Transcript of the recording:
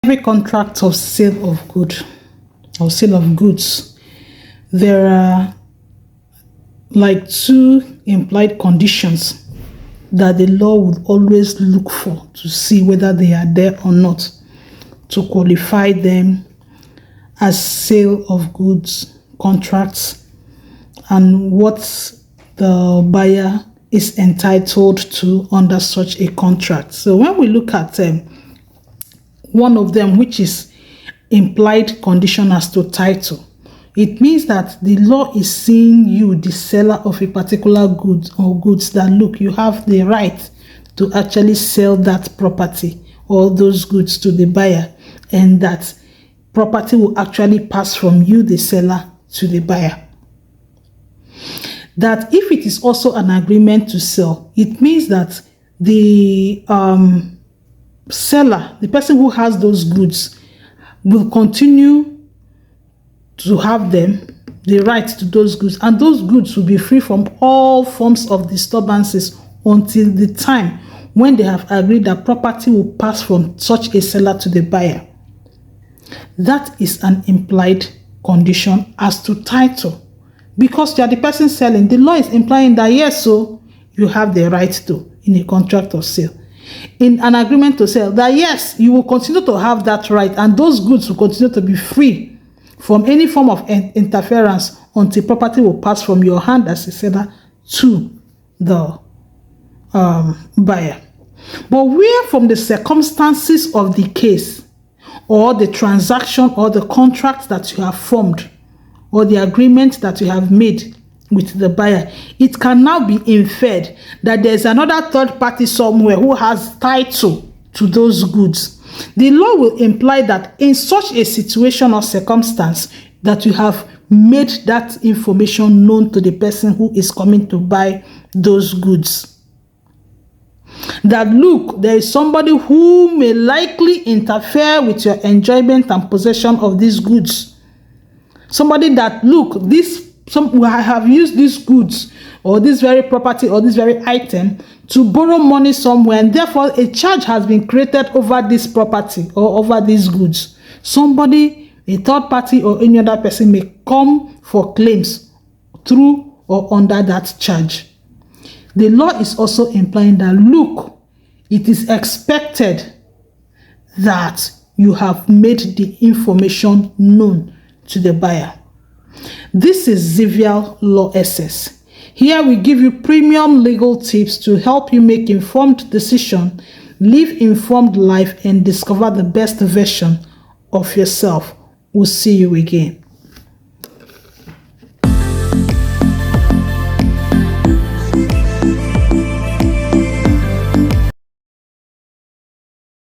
Every contract of sale of goods, there are like two implied conditions that the law would always look for to see whether they are there or not to qualify them as sale of goods contracts and what the buyer is entitled to under such a contract. So when we look at one of them, which is implied condition as to title, it means that the law is seeing you, the seller of a particular good or goods, that look, you have the right to actually sell that property or those goods to the buyer, and that property will actually pass from you, the seller, to the buyer. That if it is also an agreement to sell, it means that the seller, the person who has those goods, will continue to have them, the right to those goods, and those goods will be free from all forms of disturbances until the time when they have agreed that property will pass from such a seller to the buyer. That is an implied condition as to title. Because you are the person selling, the law is implying that yes, so you have the right to in a contract of sale. In an agreement to sell, that yes, you will continue to have that right, and those goods will continue to be free from any form of interference until property will pass from your hand as a seller to the buyer. But where from the circumstances of the case or the transaction or the contract that you have formed or the agreement that you have made with the buyer, it can now be inferred that there's another third party somewhere who has title to those goods. The law will imply that in such a situation or circumstance that you have made that information known to the person who is coming to buy those goods. That look, there is somebody who may likely interfere with your enjoyment and possession of these goods. Somebody that look, I have used these goods or this very property or this very item to borrow money somewhere, and therefore a charge has been created over this property or over these goods. Somebody, a third party or any other person may come for claims through or under that charge. The law is also implying that look, it is expected that you have made the information known to the buyer. This is Zivial Law SS. Here we give you premium legal tips to help you make informed decisions, live informed life, and discover the best version of yourself. We'll see you again.